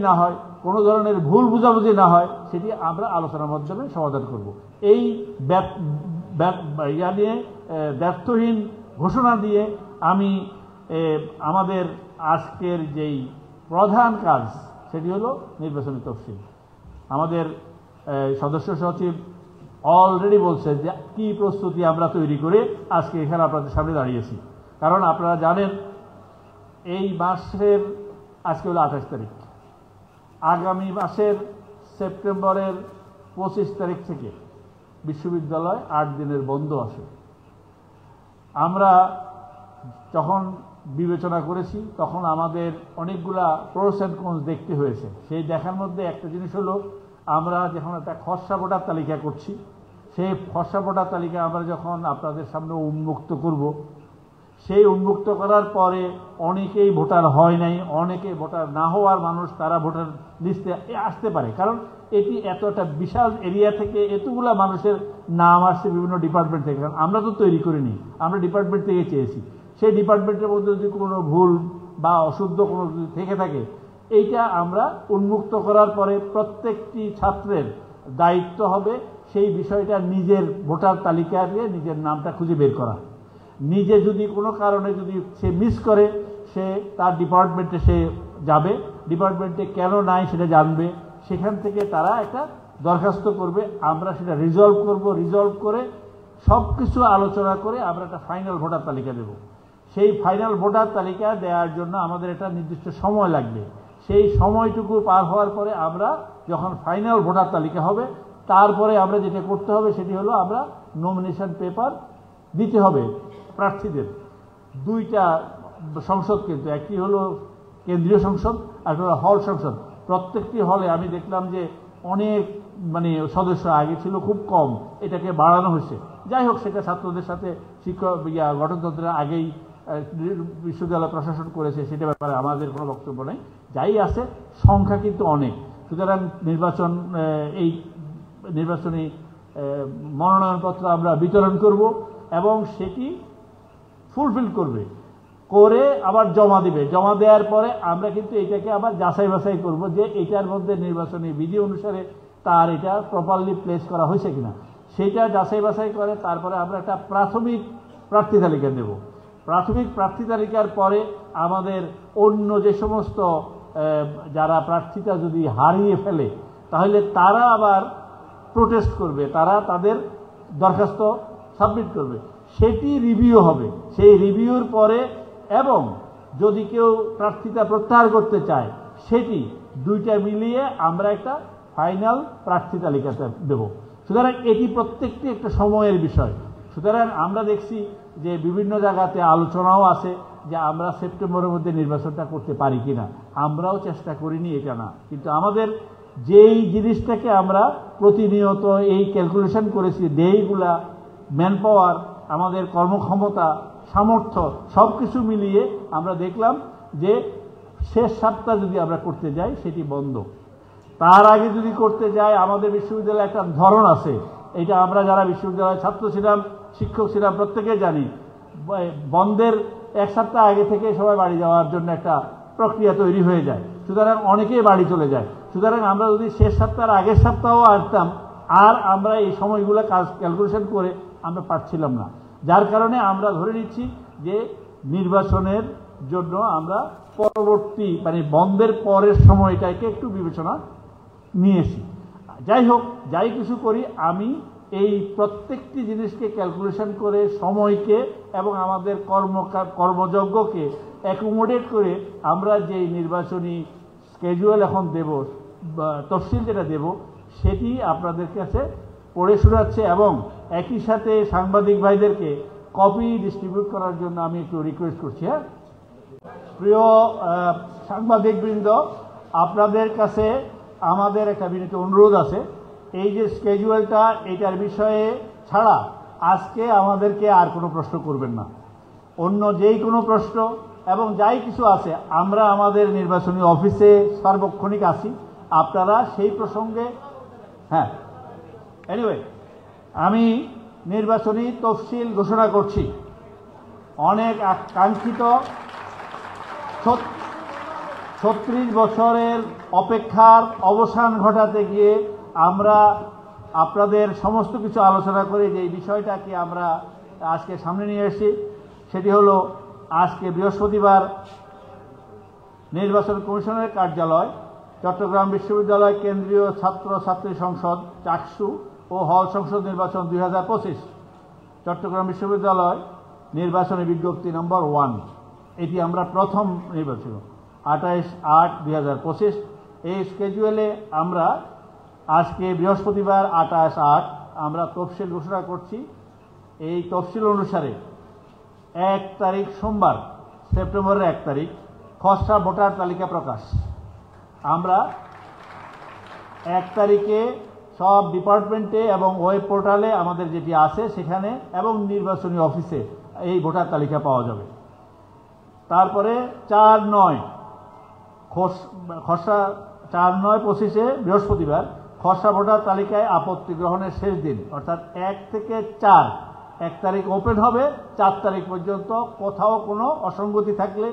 না হয়, কোনো ধরনের ভুল বুঝাবুঝি না হয়, সেটি আমরা আলোচনার মাধ্যমে সমাধান করব। এই নিয়ে ব্যর্থহীন ঘোষণা দিয়ে আমি আমাদের আজকের যেই প্রধান কাজ সেটি হলো নির্বাচনী তফসিল। আমাদের সদস্য সচিব অলরেডি বলছে যে কি প্রস্তুতি আমরা তৈরি করে আজকে এখানে আপনাদের সামনে দাঁড়িয়েছি। কারণ আপনারা জানেন এই মাসের আজকে হলো 28 তারিখ, আগামী মাসের সেপ্টেম্বরের 25 তারিখ থেকে বিশ্ববিদ্যালয় 8 দিনের বন্ধ আসে। আমরা যখন বিবেচনা করেছি তখন আমাদের অনেকগুলা প্রোস অ্যান্ড কনস দেখতে হয়েছে। সেই দেখার মধ্যে একটা জিনিস হলো, আমরা যখন একটা খসড়া ভোটার তালিকা করছি, সেই খসড়া ভোটার তালিকা আমরা যখন আপনাদের সামনে উন্মুক্ত করব, সেই উন্মুক্ত করার পরে অনেকেই ভোটার হয় নাই, অনেকে ভোটার না হওয়ার মানুষ তারা ভোটার লিস্টে আসতে পারে। কারণ এটি এতটা বিশাল এরিয়া থেকে এতগুলা মানুষের নাম আসছে বিভিন্ন ডিপার্টমেন্ট থেকে। কারণ আমরা তো তৈরি করিনি, আমরা ডিপার্টমেন্ট থেকে চেয়েছি। সেই ডিপার্টমেন্টের মধ্যে যদি কোনো ভুল বা অশুদ্ধ কোনো যদি থেকে থাকে, এইটা আমরা উন্মুক্ত করার পরে প্রত্যেকটি ছাত্রের দায়িত্ব হবে সেই বিষয়টা নিজের ভোটার তালিকা দিয়ে নিজের নামটা খুঁজে বের করা। নিজে যদি কোনো কারণে যদি সে মিস করে, সে তার ডিপার্টমেন্টে সে যাবে, ডিপার্টমেন্টে কেন নাই সেটা জানবে, সেখান থেকে তারা একটা দরখাস্ত করবে, আমরা সেটা রিজলভ করব, রিজলভ করে সব কিছু আলোচনা করে আমরা একটা ফাইনাল ভোটার তালিকা দেব। সেই ফাইনাল ভোটার তালিকা দেওয়ার জন্য আমাদের একটা নির্দিষ্ট সময় লাগবে। সেই সময়টুকু পার হওয়ার পরে আমরা যখন ফাইনাল ভোটার তালিকা হবে, তারপরে আমরা যেটা করতে হবে সেটি হলো আমরা নমিনেশন পেপার দিতে হবে প্রার্থীদের। দুইটা সংসদ, কিন্তু একটি হলো কেন্দ্রীয় সংসদ আর একটা হলো হল সংসদ। প্রত্যেকটি হলে আমি দেখলাম যে অনেক সদস্য আগে ছিল খুব কম, এটাকে বাড়ানো হয়েছে। যাই হোক, সেটা ছাত্রদের সাথে শিক্ষক গঠনতন্ত্রের আগেই বিশ্ববিদ্যালয় প্রশাসন করেছে, সেটা ব্যাপারে আমাদের কোনো বক্তব্য নেই। যাই আছে, সংখ্যা কিন্তু অনেক। সুতরাং এই নির্বাচনী মনোনয়নপত্র আমরা বিতরণ করব এবং সেটি ফুলফিল করে আবার জমা দিবে। জমা দেওয়ার পরে আমরা কিন্তু এটাকে আবার যাচাই বাছাই করব যে এটার মধ্যে নির্বাচনী বিধি অনুসারে তার এটা প্রপারলি প্লেস করা হয়েছে কিনা, সেটা যাচাই বাছাই করে তারপরে আমরা একটা প্রাথমিক প্রার্থী তালিকা দেব। প্রাথমিক প্রার্থী তালিকার পরে আমাদের অন্য যে সমস্ত যারা প্রার্থীটা যদি হারিয়ে ফেলে, তাহলে তারা আবার প্রোটেস্ট করবে, তারা তাদের দরখাস্ত সাবমিট করবে, সেটি রিভিউ হবে। সেই রিভিউর পরে এবং যদি কেউ প্রার্থীতা প্রত্যাহার করতে চায়, সেটি দুইটা মিলিয়ে আমরা একটা ফাইনাল প্রার্থী তালিকাতে দেব। সুতরাং এটি প্রত্যেকটি একটা সময়ের বিষয়। সুতরাং আমরা দেখছি যে বিভিন্ন জায়গাতে আলোচনাও আছে যে আমরা সেপ্টেম্বরের মধ্যে নির্বাচনটা করতে পারি কিনা। আমরাও চেষ্টা করিনি এটা না, কিন্তু আমাদের যেই জিনিসটাকে আমরা প্রতিনিয়ত এই ক্যালকুলেশন করেছি, ডেইগুলা, ম্যান পাওয়ার, আমাদের কর্মক্ষমতা, সামর্থ্য সব কিছু মিলিয়ে আমরা দেখলাম যে শেষ সপ্তাহ যদি আমরা করতে যাই সেটি বন্ধ। তার আগে যদি করতে যাই, আমাদের বিশ্ববিদ্যালয়ে একটা ধরন আছে, এটা আমরা যারা বিশ্ববিদ্যালয়ের ছাত্র ছিলাম, শিক্ষক ছিলাম, প্রত্যেকে জানি। বন্ধের এক সপ্তাহ আগে থেকে সবাই বাড়ি যাওয়ার জন্য একটা প্রক্রিয়া তৈরি হয়ে যায়। সুতরাং অনেকেই বাড়ি চলে যায়। সুতরাং আমরা যদি শেষ সপ্তাহের আগের সপ্তাহও আসতাম, আর আমরা এই সময়গুলো কাজ ক্যালকুলেশন করে আমরা পারছিলাম না। যার কারণে আমরা ধরে নিচ্ছি যে নির্বাচনের জন্য আমরা পরবর্তী বন্ধের পরের সময়টাকে একটু বিবেচনা নিয়েছি। যাই হোক, যাই কিছু করি, আমি এই প্রত্যেকটি জিনিসকে ক্যালকুলেশন করে সময়কে এবং আমাদের কর্মযজ্ঞকে অ্যাকোমোডেট করে আমরা যে নির্বাচনী স্কেজুয়াল এখন দেব, তফসিল যেটা দেব, সেটি আপনাদের কাছে পড়ে শোনাচ্ছে এবং একই সাথে সাংবাদিক ভাইদেরকে কপি ডিস্ট্রিবিউট করার জন্য আমি একটু রিকোয়েস্ট করছি। হ্যাঁ, প্রিয় সাংবাদিকবৃন্দ, আপনাদের কাছে আমাদের একটা বিনীত অনুরোধ আছে। এই যে স্কেজুয়ালটা, এটার বিষয়ে ছাড়া আজকে আমাদেরকে আর কোনো প্রশ্ন করবেন না। অন্য যেই কোনো প্রশ্ন এবং যাই কিছু আছে, আমরা আমাদের নির্বাচনী অফিসে সার্বক্ষণিক আছি, আপনারা সেই প্রসঙ্গে। হ্যাঁ, এনিওয়ে, আমি নির্বাচনী তফসিল ঘোষণা করছি। অনেক কাঙ্ক্ষিত 36 বছরের অপেক্ষার অবসান ঘটাতে গিয়ে আমরা আপনাদের সমস্ত কিছু আলোচনা করে যে বিষয়টাকে আমরা আজকে সামনে নিয়ে এসেছি, সেটি হলো আজকে বৃহস্পতিবার নির্বাচন কমিশনের কার্যালয়, চট্টগ্রাম বিশ্ববিদ্যালয় কেন্দ্রীয় ছাত্র ছাত্রী সংসদ চাকসু ও হল সংসদ নির্বাচন 2025, চট্টগ্রাম বিশ্ববিদ্যালয় নির্বাচনী বিজ্ঞপ্তি নম্বর 1, এটি আমরা প্রথম নির্বাচন 28/8/2025। এই স্কেজুয়ালে আমরা আজকে বৃহস্পতিবার 28/8 আমরা তফসিল ঘোষণা করছি। এই তফসিল অনুসারে 1 তারিখ সোমবার, সেপ্টেম্বরের 1 তারিখ খসড়া ভোটার তালিকা প্রকাশ। আমরা 1 তারিখে সব ডিপার্টমেন্টে এবং ওয়েব পোর্টালে আমাদের যেটি আছে সেখানে এবং নির্বাচনী অফিসে এই ভোটার তালিকা পাওয়া যাবে। তারপরে 4/9 খসড়া 4/9/25 বৃহস্পতিবার খসড়া ভোটার তালিকায় আপত্তি গ্রহণের শেষ দিন, অর্থাৎ 1 থেকে 4, 1 তারিখ ওপেন হবে, 4 তারিখ পর্যন্ত কোথাও কোনো অসঙ্গতি থাকলে,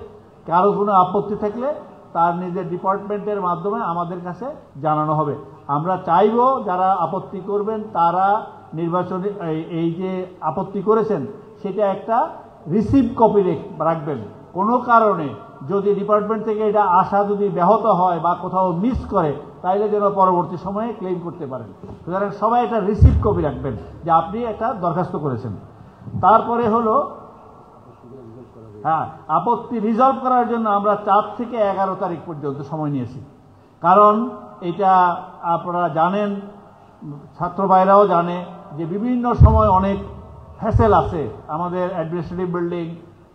কারো কোনো আপত্তি থাকলে তার নিজের ডিপার্টমেন্টের মাধ্যমে আমাদের কাছে জানানো হবে। আমরা চাইব যারা আপত্তি করবেন তারা নির্বাচনে এই যে আপত্তি করেছেন সেটা একটা রিসিভ কপি রাখবেন। কোনো কারণে যদি ডিপার্টমেন্ট থেকে এটা আসা যদি ব্যাহত হয় বা কোথাও মিস করে, তাইলে যেন পরবর্তী সময়ে ক্লেম করতে পারেন। সুতরাং সবাই একটা রিসিভ কপি রাখবেন যে আপনি একটা দরখাস্ত করেছেন। তারপরে হলো আপত্তি রিজলভ করার জন্য আমরা 4 থেকে 11 তারিখ পর্যন্ত সময় নিয়েছি। কারণ এটা আপনারা জানেন, ছাত্র ভাইরাও জানে যে বিভিন্ন সময় অনেক হ্যাসেল আছে আমাদের administrative building,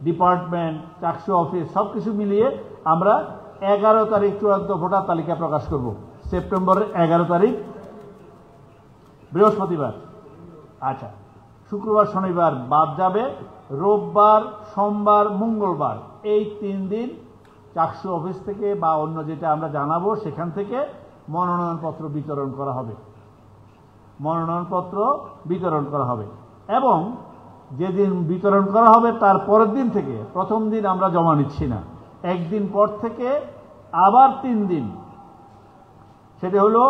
department, Chaksu office সব কিছু মিলিয়ে আমরা 11 তারিখ চূড়ান্ত ভোটার তালিকা প্রকাশ করব। সেপ্টেম্বরের 11 তারিখ বৃহস্পতিবার। আচ্ছা, শুক্রবার শনিবার বাদ যাবে, রোববার সোমবার মঙ্গলবার এই 3 দিন চাকসু অফিস থেকে বা অন্য যেটা আমরা জানাবো সেখান থেকে মনোনয়নপত্র বিতরণ করা হবে। মনোনয়নপত্র বিতরণ করা হবে এবং যেদিন বিতরণ করা হবে তার পরের দিন থেকে, প্রথম দিন আমরা জমা নিচ্ছি না, একদিন পর থেকে আবার 3 দিন, সেটা হলো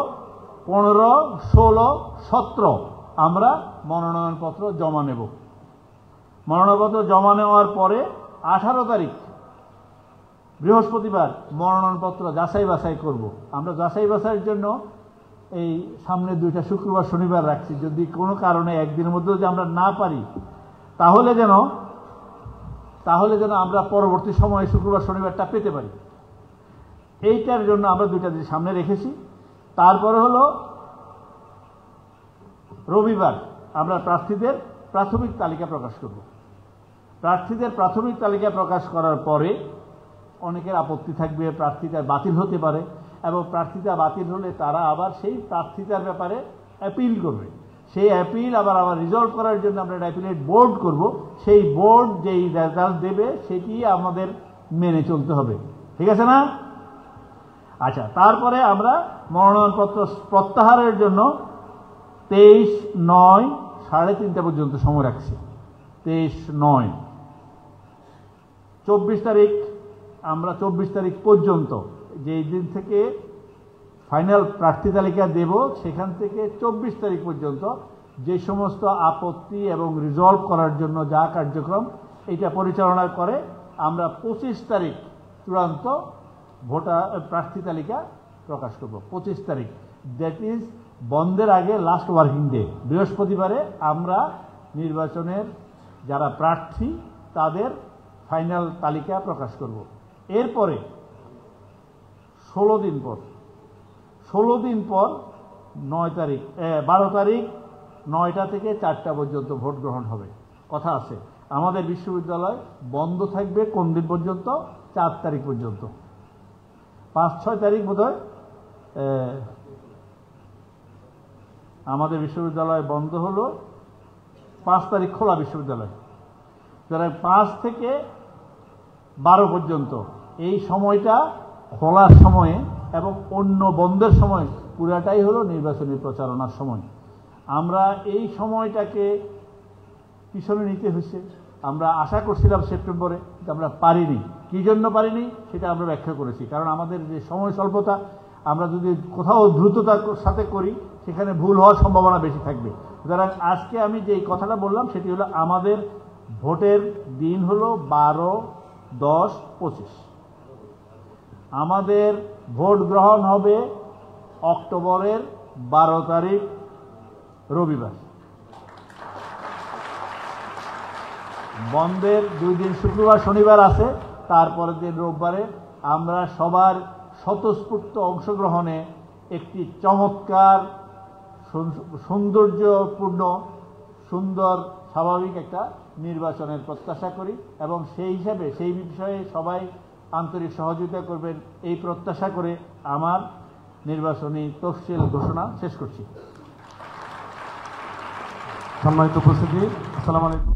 15, 16, 17 আমরা মনোনয়নপত্র জমা নেব। মনোনয়নপত্র জমা নেওয়ার পরে 18 তারিখ বৃহস্পতিবার মনোনয়নপত্র যাচাই বাছাই করব। আমরা যাচাই বাছাইয়ের জন্য এই সামনে 2টা শুক্রবার শনিবার রাখছি। যদি কোনো কারণে একদিনের মধ্যে যদি আমরা না পারি তাহলে যেন আমরা পরবর্তী সময়ে শুক্রবার শনিবারটা পেতে পারি। এইটার জন্য আমরা 2টা দিন সামনে রেখেছি। তারপরে হলো রবিবার আমরা প্রার্থীদের প্রাথমিক তালিকা প্রকাশ করব। প্রার্থীদের প্রাথমিক তালিকা প্রকাশ করার পরে অনেকের আপত্তি থাকবে, প্রার্থীটা বাতিল হতে পারে এবং প্রার্থীটা বাতিল হলে তারা আবার সেই প্রার্থীতার ব্যাপারে অ্যাপিল করবে। সেই অ্যাপিল আবার রিজলভ করার জন্য আমরা একটা অ্যাপিলেট বোর্ড করব। সেই বোর্ড যেই রেজাল্ট দেবে সেটি আমাদের মেনে চলতে হবে। ঠিক আছে না? আচ্ছা, তারপরে আমরা মনোনয়নপত্র প্রত্যাহারের জন্য 23/9 3:30 পর্যন্ত সময় রাখছি। 23/9 24 তারিখ আমরা 24 তারিখ পর্যন্ত, যেই দিন থেকে ফাইনাল প্রার্থী তালিকা দেব সেখান থেকে 24 তারিখ পর্যন্ত যে সমস্ত আপত্তি এবং রিজলভ করার জন্য যা কার্যক্রম এটা পরিচালনা করে আমরা 25 তারিখ চূড়ান্ত প্রার্থী তালিকা প্রকাশ করব। 25 তারিখ, দ্যাট ইজ বন্ধের আগে লাস্ট ওয়ার্কিং ডে, বৃহস্পতিবারে আমরা নির্বাচনের যারা প্রার্থী তাদের ফাইনাল তালিকা প্রকাশ করব। এরপরে 16 দিন পর 9 তারিখ 12 তারিখ 9টা থেকে 4টা পর্যন্ত ভোট গ্রহণ হবে। কথা আছে, আমাদের বিশ্ববিদ্যালয় বন্ধ থাকবে কোন দিন পর্যন্ত? 4 তারিখ পর্যন্ত। 5-6 তারিখ বোধহয় আমাদের বিশ্ববিদ্যালয় বন্ধ হলো, 5 তারিখ খোলা বিশ্ববিদ্যালয়। যারা 5 থেকে 12 পর্যন্ত এই সময়টা খোলার সময়ে এবং অন্য বন্ধের সময় পুরাটাই হলো নির্বাচনী প্রচারণার সময়। আমরা এই সময়টাকে পিছনে নিতে হয়েছে। আমরা আশা করছিলাম সেপ্টেম্বরে, কিন্তু আমরা পারিনি। কী জন্য পারিনি সেটা আমরা ব্যাখ্যা করেছি। কারণ আমাদের যে সময় স্বল্পতা, আমরা যদি কোথাও দ্রুততার সাথে করি সেখানে ভুল হওয়ার সম্ভাবনা বেশি থাকবে। সুতরাং আজকে আমি যে কথাটা বললাম সেটি হলো আমাদের ভোটের দিন হলো 12-10-25। আমাদের ভোট গ্রহণ হবে অক্টোবরের 12 তারিখ রবিবার। বন্ধের 2 দিন শুক্রবার শনিবার আছে, তারপরের দিন রোববারে আমরা সবার স্বতঃস্ফূর্ত অংশগ্রহণে একটি চমৎকার সৌন্দর্যপূর্ণ সুন্দর স্বাভাবিক একটা নির্বাচনের প্রত্যাশা করি এবং সেই হিসাবে সেই বিষয়ে সবাই আন্তরিক সহযোগিতা করবেন এই প্রত্যাশা করে আমার নির্বাচনী তফসিল ঘোষণা শেষ করছি। সম্মানিত উপস্থিতি, আসসালামু আলাইকুম।